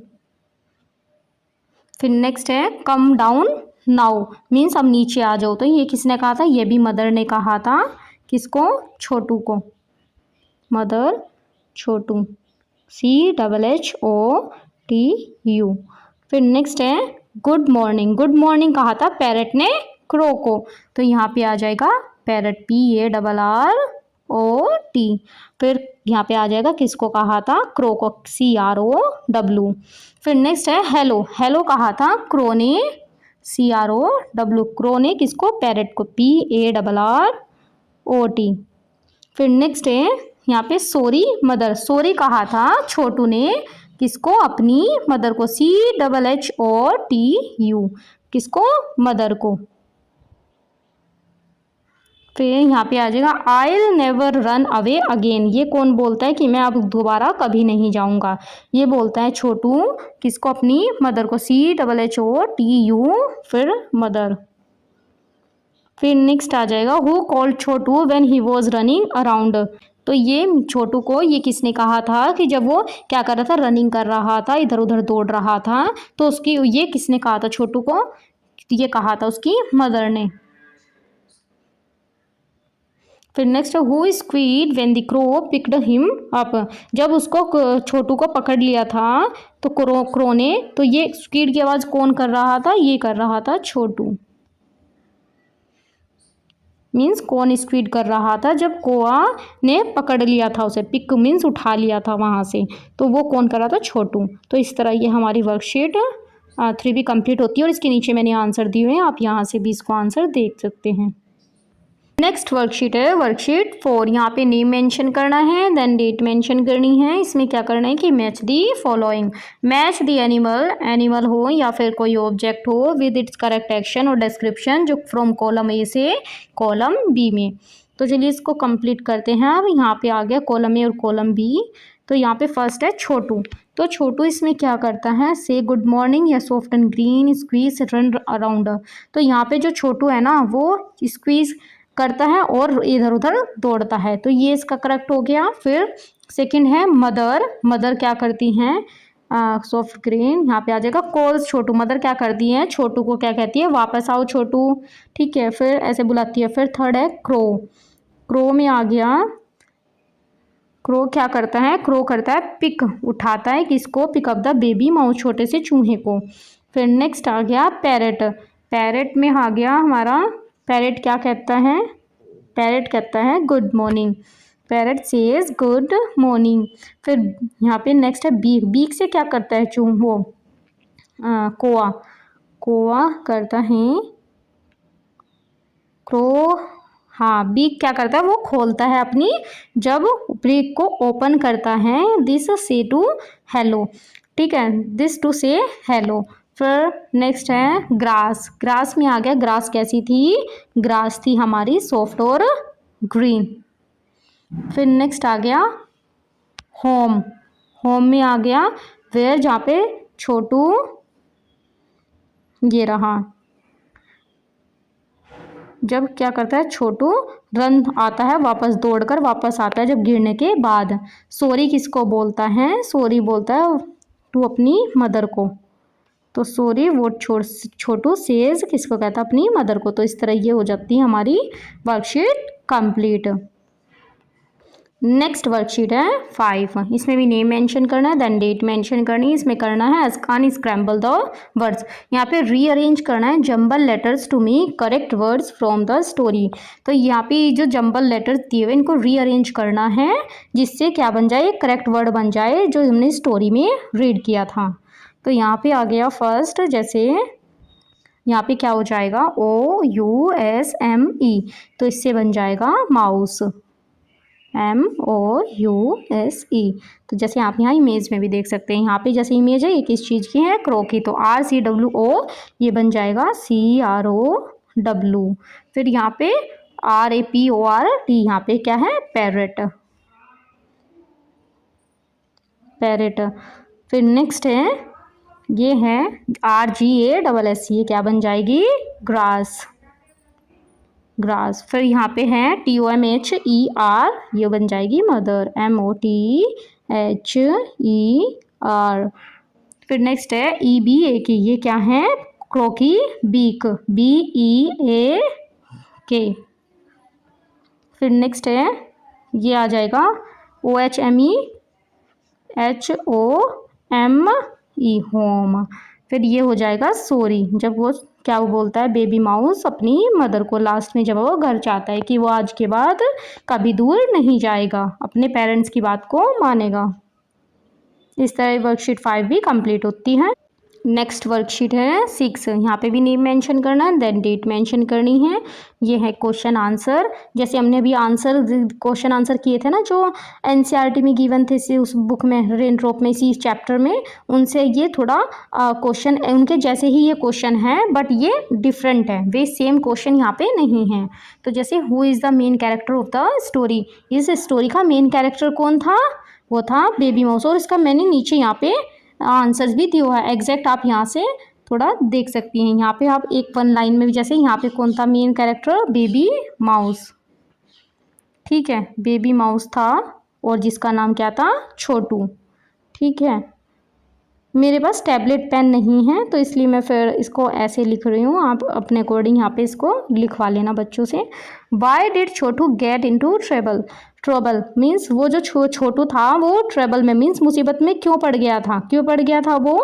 फिर नेक्स्ट है कम डाउन नाउ, मीन्स अब नीचे आ जाओ, तो ये किसने कहा था? ये भी मदर ने कहा था, किसको? छोटू को, मदर छोटू, CHHOTU। फिर नेक्स्ट है गुड मॉर्निंग, गुड मॉर्निंग कहा था पैरट ने क्रो को, तो यहाँ पे आ जाएगा पैरट, PARROT। फिर यहाँ पे आ जाएगा किसको कहा था? क्रो को, CROW। फिर नेक्स्ट है हेलो, हेलो कहा था क्रो ने, CROW, क्रो ने किसको? पैरट को, PARROT। फिर नेक्स्ट है यहाँ पे सॉरी मदर, सॉरी कहा था छोटू ने किसको? अपनी मदर को, CHHOTU, किसको? मदर को। फिर यहाँ पे आ जाएगा I'll never run away again, ये कौन बोलता है कि मैं अब दोबारा कभी नहीं जाऊँगा? ये बोलता है छोटू, किसको? अपनी मदर को, CHHOTU, फिर मदर। फिर नेक्स्ट आ जाएगा who called Chhotu when he was running around, तो ये छोटू को ये किसने कहा था कि जब वो क्या कर रहा था? रनिंग कर रहा था, इधर उधर दौड़ रहा था, तो उसकी ये किसने कहा था छोटू को? ये कहा था उसकी मदर ने। फिर next who squid when the crow picked him up, जब उसको छोटू को पकड़ लिया था तो क्रो ने, तो ये स्क्वीड की आवाज़ कौन कर रहा था? ये कर रहा था छोटू, मीन्स कौन स्क्वीड कर रहा था जब कौआ ने पकड़ लिया था उसे, पिक मीन्स उठा लिया था वहाँ से, तो वो कौन कर रहा था? छोटू। तो इस तरह ये हमारी वर्कशीट 3 भी कंप्लीट होती है, और इसके नीचे मैंने आंसर दिए हुए हैं, आप यहाँ से भी इसको आंसर देख सकते हैं। नेक्स्ट वर्कशीट है वर्कशीट 4। यहाँ पे नेम मेंशन करना है, देन डेट मेंशन करनी है। इसमें क्या करना है कि match the following, match the animal हो या फिर कोई ऑब्जेक्ट हो विद इट्स करेक्ट एक्शन और डिस्क्रिप्शन जो फ्रॉम कॉलम ए से कॉलम बी में। तो चलिए इसको कंप्लीट करते हैं। अब यहाँ पे आ गया कॉलम ए और कॉलम बी। तो यहाँ पे फर्स्ट है छोटू। तो छोटू इसमें क्या करता है, से गुड मॉर्निंग या soft and green squeeze run around. तो यहाँ पे जो छोटू है ना वो स्क्वीज करता है और इधर उधर दौड़ता है, तो ये इसका करेक्ट हो गया। फिर सेकंड है मदर। मदर क्या करती हैं, सॉफ्ट ग्रीन, यहाँ पे आ जाएगा कॉल्स छोटू। मदर क्या करती है, छोटू को क्या कहती है, वापस आओ छोटू, ठीक है, फिर ऐसे बुलाती है। फिर थर्ड है क्रो। क्रो में आ गया, क्रो क्या करता है, क्रो करता है पिक, उठाता है किसको, pick up the baby mouse, छोटे से चूहे को। फिर नेक्स्ट आ गया पैरेट। पैरेट में आ गया हमारा, पैरेट क्या कहता है, पैरेट कहता है good morning, parrot says good morning. फिर यहाँ पे नेक्स्ट है बीक। बीक से क्या करता है वो कोआ। कोआ करता है क्रो, हाँ बीक क्या करता है, वो खोलता है अपनी, जब बीक को ओपन करता है दिस से टू हेलो, ठीक है, दिस टू से हेलो। फिर नेक्स्ट है ग्रास। ग्रास में आ गया, ग्रास कैसी थी, ग्रास थी हमारी सॉफ्ट और ग्रीन। फिर नेक्स्ट आ गया होम। होम में आ गया वेयर, जहाँ पे छोटू, ये रहा, जब क्या करता है छोटू रन आता है, वापस दौड़कर वापस आता है जब गिरने के बाद। सॉरी किसको बोलता है, सॉरी बोलता है टू अपनी मदर को। तो सॉरी वो छोटू सेज किसको कहता है, अपनी मदर को। तो इस तरह ये हो जाती है हमारी वर्कशीट कंप्लीट। नेक्स्ट वर्कशीट है 5। इसमें भी नेम मेंशन करना है, देन डेट मेंशन करनी है। इसमें करना है अनस्क्रैम्बल द वर्ड्स, यहाँ पे रीअरेंज करना है jumble letters to me correct words from the story. तो यहाँ पे जो जंबल लेटर्स दिए हुए इनको रीअरेंज करना है, जिससे क्या बन जाए, करेक्ट वर्ड बन जाए जो हमने स्टोरी में रीड किया था। तो यहाँ पे आ गया फर्स्ट, जैसे यहाँ पे क्या हो जाएगा, OUSME, तो इससे बन जाएगा माउस, MOUSE। तो जैसे आप यहाँ इमेज में भी देख सकते हैं, यहाँ पे जैसे इमेज है ये किस चीज़ की है, क्रो की, तो RCWO ये बन जाएगा CROW। फिर यहाँ पे RAPORT, यहाँ पे क्या है, पैरेट, पैरेट। फिर नेक्स्ट है, ये है RGASS, ये क्या बन जाएगी, ग्रास, ग्रास। फिर यहाँ पे है TOMHER, ये बन जाएगी मदर, MOTHER। फिर नेक्स्ट है EBAK, ये क्या है, क्रो की बीक, BEAK। फिर नेक्स्ट है, ये आ जाएगा OHME होम। फिर ये हो जाएगा सॉरी, जब वो क्या वो बोलता है बेबी माउस अपनी मदर को लास्ट में, जब वो घर चाहता है कि वो आज के बाद कभी दूर नहीं जाएगा, अपने पेरेंट्स की बात को मानेगा। इस तरह वर्कशीट 5 भी कंप्लीट होती है। नेक्स्ट वर्कशीट है 6। यहाँ पे भी नेम मेंशन करना है, देन डेट मेंशन करनी है। ये है क्वेश्चन आंसर, जैसे हमने अभी क्वेश्चन आंसर किए थे ना जो NCERT में गिवन थे उस बुक में, रेन ड्रॉप में, इसी चैप्टर में, उनसे ये थोड़ा क्वेश्चन उनके जैसे ही ये क्वेश्चन है, बट ये डिफरेंट है, वे सेम क्वेश्चन यहाँ पे नहीं है। तो जैसे who is the main character of the story, इस स्टोरी का मेन कैरेक्टर कौन था, वो था बेबी माउस। और इसका मैंने नीचे यहाँ पे आंसर्स भी दिया हुआ है एग्जैक्ट, आप यहाँ से थोड़ा देख सकती हैं। यहाँ पे आप एक 1 लाइन में भी, जैसे यहाँ पे कौन था मेन कैरेक्टर, बेबी माउस, ठीक है, बेबी माउस था, और जिसका नाम क्या था, छोटू, ठीक है। मेरे पास टैबलेट पेन नहीं है तो इसलिए मैं फिर इसको ऐसे लिख रही हूँ, आप अपने अकॉर्डिंग यहाँ पे इसको लिखवा लेना बच्चों से। Y did Chhotu get into trouble, trouble means वो जो छोटू था वो ट्रबल में मीन्स मुसीबत में क्यों पड़ गया था, क्यों पड़ गया था वो,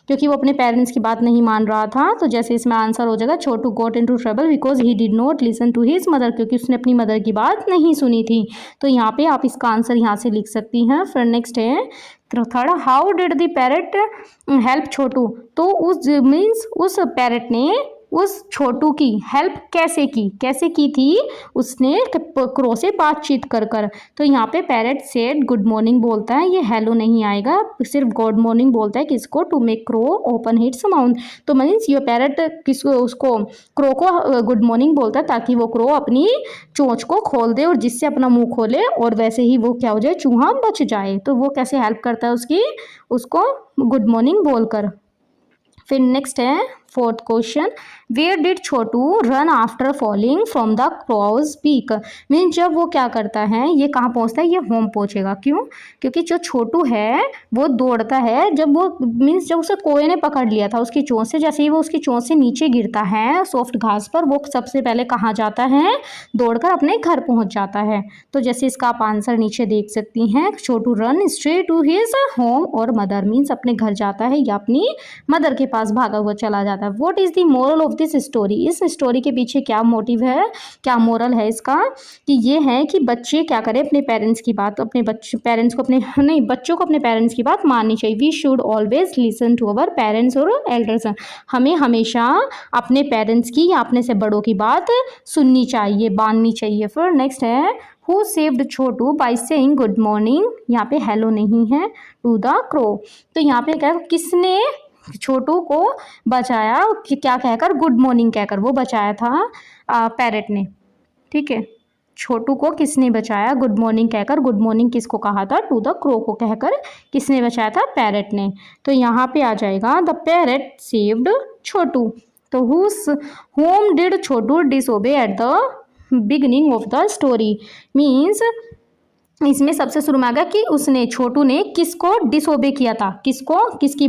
क्योंकि वो अपने पेरेंट्स की बात नहीं मान रहा था। तो जैसे इसमें आंसर हो जाएगा Chhotu got into trouble because he did not listen to his mother, क्योंकि उसने अपनी मदर की बात नहीं सुनी थी। तो यहाँ पे आप इसका आंसर यहाँ से लिख सकती हैं। फिर नेक्स्ट है third, how did the parrot help Chhotu, तो उस मीन्स उस पैरेट ने उस छोटू की हेल्प कैसे की थी, उसने क्रो से बातचीत कर कर। तो यहाँ पे पैरेट सेड गुड मॉर्निंग बोलता है, ये हेलो नहीं आएगा, सिर्फ गुड मॉर्निंग बोलता है। किसको? To make crow open its mouth. तो मीन्स ये पैरेट किसको, उसको क्रो को गुड मॉर्निंग बोलता है ताकि वो क्रो अपनी चोंच को खोल दे और जिससे अपना मुंह खोले और वैसे ही वो क्या हो जाए, चूहा बच जाए। तो वो कैसे हेल्प करता है उसकी, उसको गुड मॉर्निंग बोलकर। फिर नेक्स्ट है fourth question, where did Chhotu run after falling from the crow's peak. Means जब वो क्या करता है, ये कहाँ पहुँचता है, ये होम पहुँचेगा। क्यों? क्योंकि जो छोटू है वो दौड़ता है, जब वो मीन्स जब उसे कोए ने पकड़ लिया था उसकी चोंच से, जैसे ही वो उसकी चोंच से नीचे गिरता है सॉफ्ट घास पर, वो सबसे पहले कहाँ जाता है, दौड़कर अपने घर पहुँच जाता है। तो जैसे इसका आप आंसर नीचे देख सकती हैं, Chhotu run straight to his home और मदर, मीन्स अपने घर जाता है या अपनी मदर के पास भागा हुआ चला जाता है। What is the moral of this story, इस स्टोरी के पीछे क्या मोटिव है, क्या मोरल है इसका, कि ये है कि बच्चे क्या करें, अपने पेरेंट्स की बात, अपने पेरेंट्स को बच्चों को अपने पेरेंट्स की बात माननी चाहिए। We should always listen to our parents और एल्डर्स, हमें हमेशा अपने पेरेंट्स की या अपने से बड़ों की बात सुननी चाहिए, माननी चाहिए। फिर नेक्स्ट है, who saved Chhotu by saying good morning, यहाँ पे हेलो नहीं है, टू द क्रो। तो यहाँ पे क्या, किसने छोटू को बचाया, कि क्या कहकर, गुड मॉर्निंग कहकर वो बचाया था पैरेट ने। ठीक है, छोटू को किसने बचाया, गुड मॉर्निंग कहकर। गुड मॉर्निंग किसको कहा था, टू द क्रो को कहकर किसने बचाया था, पैरेट ने। तो यहाँ पे आ जाएगा द पैरेट सेव्ड छोटू। तो home did Chhotu disobey at the beginning of the story, means इसमें सबसे शुरू में आ गया कि उसने, छोटू ने किसको डिसोबे किया था, किसको, किसकी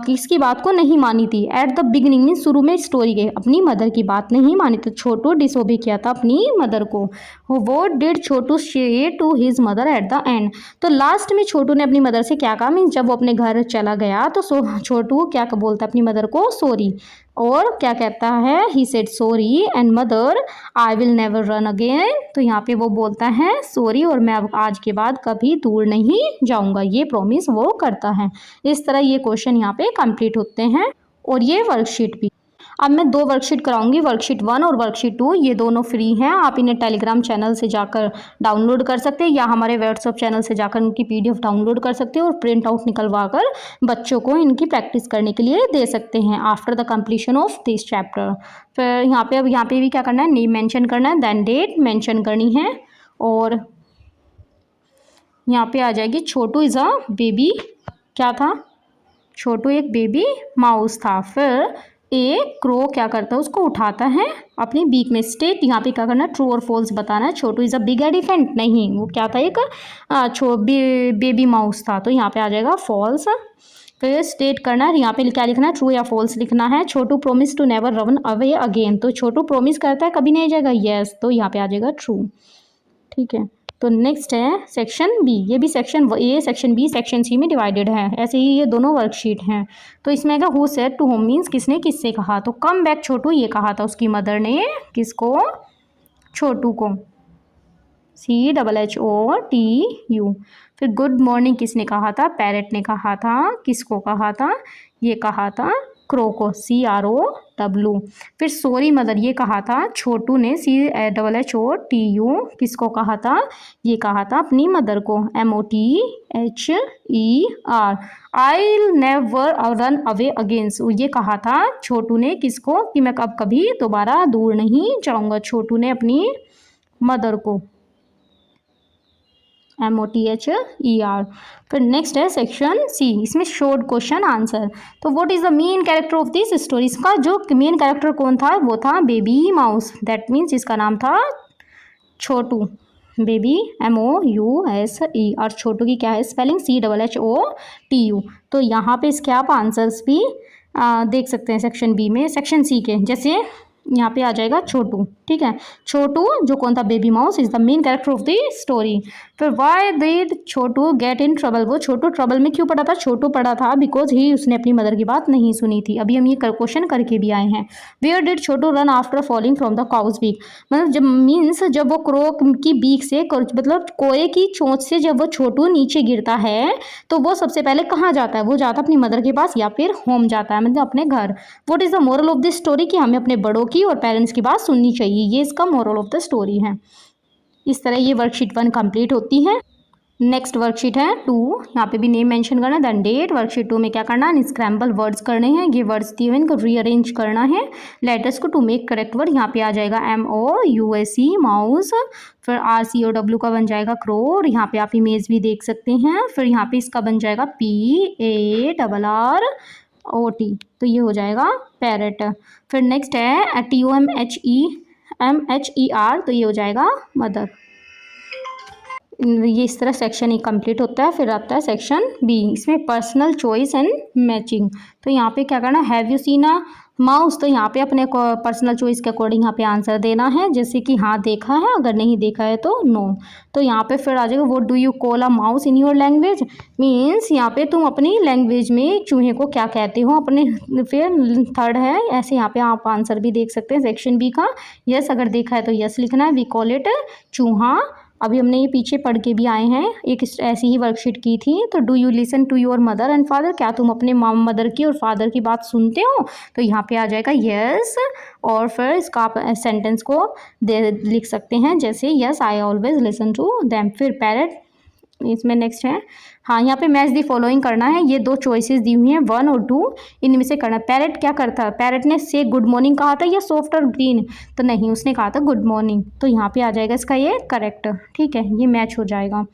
किसकी बात को नहीं मानी थी। एट द बिगिनिंग मीन शुरू में स्टोरी के, अपनी मदर की बात नहीं मानी, तो छोटू डिसोबे किया था अपनी मदर को। वो did Chhotu say to his mother at the end. तो लास्ट में छोटू ने अपनी मदर से क्या कहा, मीन जब वो अपने घर चला गया तो छोटू क्या बोलता है अपनी मदर को, सॉरी। और क्या कहता है, he said sorry and mother I will never run again. तो यहाँ पे वो बोलता है सॉरी और मैं अब आज के बाद कभी दूर नहीं जाऊँगा, ये प्रॉमिस वो करता है। इस तरह ये क्वेश्चन यहाँ पे कंप्लीट होते हैं और ये वर्कशीट भी। अब मैं 2 वर्कशीट कराऊंगी, वर्कशीट 1 और वर्कशीट 2, ये दोनों फ्री हैं, आप इन्हें टेलीग्राम चैनल से जाकर डाउनलोड कर सकते हैं या हमारे व्हाट्सएप चैनल से जाकर इनकी PDF डाउनलोड कर सकते हैं और प्रिंट आउट निकलवा कर बच्चों को इनकी प्रैक्टिस करने के लिए दे सकते हैं after the completion of this chapter. फिर यहाँ पे भी क्या करना है, नेम मेंशन करना है, देन डेट मेंशन करनी है। और यहाँ पे आ जाएगी छोटू इज़ अ बेबी, क्या था, छोटू एक बेबी माउस था। फिर एक क्रो क्या करता है, उसको उठाता है अपनी बीक में। स्टेट यहाँ पे क्या करना है, ट्रू और फॉल्स बताना है। छोटू इज़ अ बिग एलिफेंट, नहीं, वो क्या था, एक बेबी माउस था, तो यहाँ पे आ जाएगा फॉल्स। फिर स्टेट करना है, यहाँ पे क्या लिखना है, ट्रू या फॉल्स लिखना है। Chhotu promise to never run away again, तो छोटू प्रोमिस करता है कभी नहीं जाएगा, यस, तो यहाँ पे आ जाएगा ट्रू। ठीक है, तो नेक्स्ट है सेक्शन बी, ये भी section A, section B, section C में डिवाइडेड है, ऐसे ही ये दोनों वर्कशीट हैं। तो इसमें आएगा who said to whom, means किसने किससे कहा, तो कम बैक छोटू ये कहा था उसकी मदर ने, किसको, छोटू को, CHOTU। फिर गुड मॉर्निंग किसने कहा था, पैरेट ने कहा था, किसको कहा था, ये कहा था क्रो को, CROW। फिर सॉरी मदर ये कहा था छोटू ने, CHOTU। किसको कहा था, ये कहा था अपनी मदर को, MOTHER। I never run away against, ये कहा था छोटू ने किसको, कि मैं अब कभी दोबारा दूर नहीं जाऊँगा, छोटू ने अपनी मदर को, MOTHER। फिर नेक्स्ट है सेक्शन सी, इसमें शॉर्ट क्वेश्चन आंसर। तो what is the main character of this story, इसका जो मेन कैरेक्टर कौन था, वो था बेबी माउस, दैट मीन्स इसका नाम था छोटू, बेबी MOUSE। और छोटू की क्या है स्पेलिंग, CHHOTU। तो यहाँ पे इसके आप आंसर्स भी देख सकते हैं सेक्शन बी में, सेक्शन सी के, जैसे यहाँ पे आ जाएगा छोटू। ठीक है, छोटू जो कौन था, baby mouse, is the main character of the story. फिर why did Chhotu get in trouble, वो छोटू ट्रबल में क्यों पड़ा था? छोटू पड़ा था बिकॉज ही उसने अपनी मदर की बात नहीं सुनी थी। अभी हम ये क्वेश्चन करके भी आए हैं। Where did Chhotu run after falling from the crow's beak, मतलब जब मीन्स जब वो क्रो की बीक से मतलब कोए की चोंच से जब वो छोटू नीचे गिरता है तो वो सबसे पहले कहाँ जाता है? वो जाता है अपनी मदर के पास या फिर होम जाता है, मतलब अपने घर। What is the moral of this story, कि हमें अपने बड़ों की और पेरेंट्स की बात सुननी चाहिए, ये इसका मोरल ऑफ द स्टोरी है। इस तरह ये वर्कशीट 1 कंप्लीट होती है। नेक्स्ट वर्कशीट है 2, यहाँ पे भी नेम मेंशन करना है, देन डेट। वर्कशीट 2 में क्या करना है? स्क्रैम्बल वर्ड्स करने हैं, ये वर्ड्स दिए हुए इनको रीअरेंज करना है लेटर्स को टू मेक करेक्ट वर्ड। यहाँ पे आ जाएगा MOUSE माउस, फिर RCOW का बन जाएगा क्रो, और यहाँ पे आप इमेज भी देख सकते हैं। फिर यहाँ पे इसका बन जाएगा PARROT, तो ये हो जाएगा पैरट। फिर नेक्स्ट है TOMHER, तो ये हो जाएगा मदर। ये इस तरह सेक्शन ए कंप्लीट होता है। फिर आता है सेक्शन बी, इसमें पर्सनल चॉइस एंड मैचिंग। तो यहाँ पे क्या करना है? Have you seen a mouse, तो यहाँ पे अपने पर्सनल चॉइस के अकॉर्डिंग यहाँ पे आंसर देना है, जैसे कि हाँ देखा है, अगर नहीं देखा है तो नो। तो यहाँ पे फिर आ जाएगा what do you call a mouse in your language, means यहाँ पे तुम अपनी लैंग्वेज में चूहे को क्या कहते हो अपने। फिर थर्ड है ऐसे, यहाँ पे आप आंसर भी देख सकते हैं सेक्शन बी का। यस अगर देखा है तो यस लिखना है, वी कॉल इट चूहा। अभी हमने ये पीछे पढ़ के भी आए हैं, एक ऐसी ही वर्कशीट की थी। तो do you listen to your mother and father, क्या तुम अपने मदर की और फादर की बात सुनते हो? तो यहाँ पे आ जाएगा यस, और फिर इसका आप सेंटेंस को लिख सकते हैं, जैसे yes I always listen to them. फिर पैरट, इसमें नेक्स्ट है हाँ, यहाँ पे मैच दी फॉलोइंग करना है। ये 2 चॉइसेस दी हुई हैं 1 और 2, इनमें से करना। पैरट क्या करता है? पैरट ने से गुड मॉर्निंग कहा था या सॉफ्ट और ग्रीन? तो नहीं, उसने कहा था गुड मॉर्निंग, तो यहाँ पे आ जाएगा इसका ये करेक्ट। ठीक है, ये मैच हो जाएगा।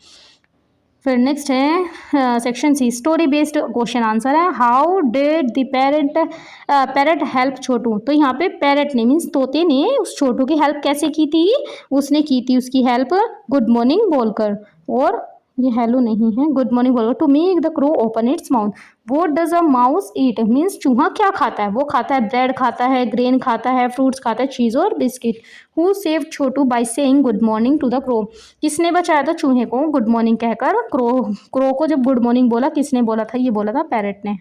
फिर नेक्स्ट है section C, story based question answer है। How did the parrot help Chhotu, तो यहाँ पे पैरट ने मीन्स तोते ने उस छोटू की हेल्प कैसे की थी? उसने की थी उसकी हेल्प गुड मॉर्निंग बोलकर, और ये हेलो नहीं है, गुड मॉर्निंग बोलकर। To make the crow open its mouth, what does a mouse eat, means चूहा क्या खाता है? वो खाता है ब्रेड खाता है, ग्रेन खाता है, फ्रूट्स खाता है, चीज़ और biscuit. Who save Chhotu by saying good morning to the crow, किसने बचाया था चूहे को गुड मॉर्निंग कहकर? क्रो को जब गुड मॉर्निंग बोला, किसने बोला था? ये बोला था पैरट ने।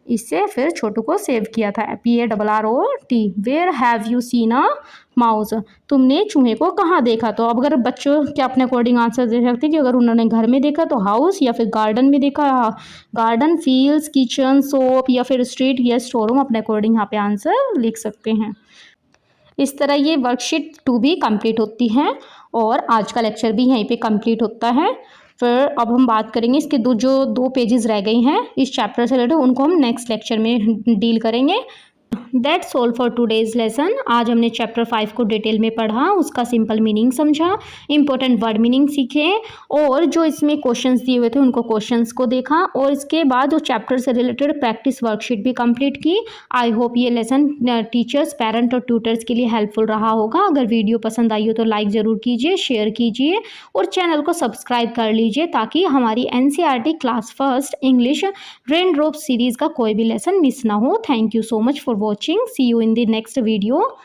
इससे फिर छोटू को सेव किया था, PARROT। Where have you seen a mouse, तुमने चूहे को कहाँ देखा? तो अब अगर बच्चों के अपने अकॉर्डिंग आंसर दे सकते हैं कि अगर उन्होंने घर में देखा तो हाउस, या फिर गार्डन में देखा, गार्डन, फील्ड्स, किचन, शॉप, या फिर स्ट्रीट या स्टोर रूम, अपने अकॉर्डिंग यहाँ पे आंसर लिख सकते हैं। इस तरह ये वर्कशीट 2 भी कंप्लीट होती है, और आज का लेक्चर भी यहीं पे कंप्लीट होता है। फिर अब हम बात करेंगे इसके जो 2 पेजेस रह गई हैं इस चैप्टर से रिलेटेड, उनको हम नेक्स्ट लेक्चर में डील करेंगे। That's all for today's lesson. आज हमने चैप्टर 5 को डिटेल में पढ़ा, उसका सिंपल मीनिंग समझा, इंपॉर्टेंट वर्ड मीनिंग सीखे, और जो इसमें क्वेश्चंस दिए हुए थे उनको क्वेश्चंस को देखा, और इसके बाद जो चैप्टर से रिलेटेड प्रैक्टिस वर्कशीट भी कंप्लीट की। आई होप ये लेसन टीचर्स, पेरेंट और ट्यूटर्स के लिए हेल्पफुल रहा होगा। अगर वीडियो पसंद आई हो तो लाइक ज़रूर कीजिए, शेयर कीजिए, और चैनल को सब्सक्राइब कर लीजिए, ताकि हमारी NCERT class first English rain drop series का कोई भी लेसन मिस ना हो। Thank you so much for watching. See you in the next video.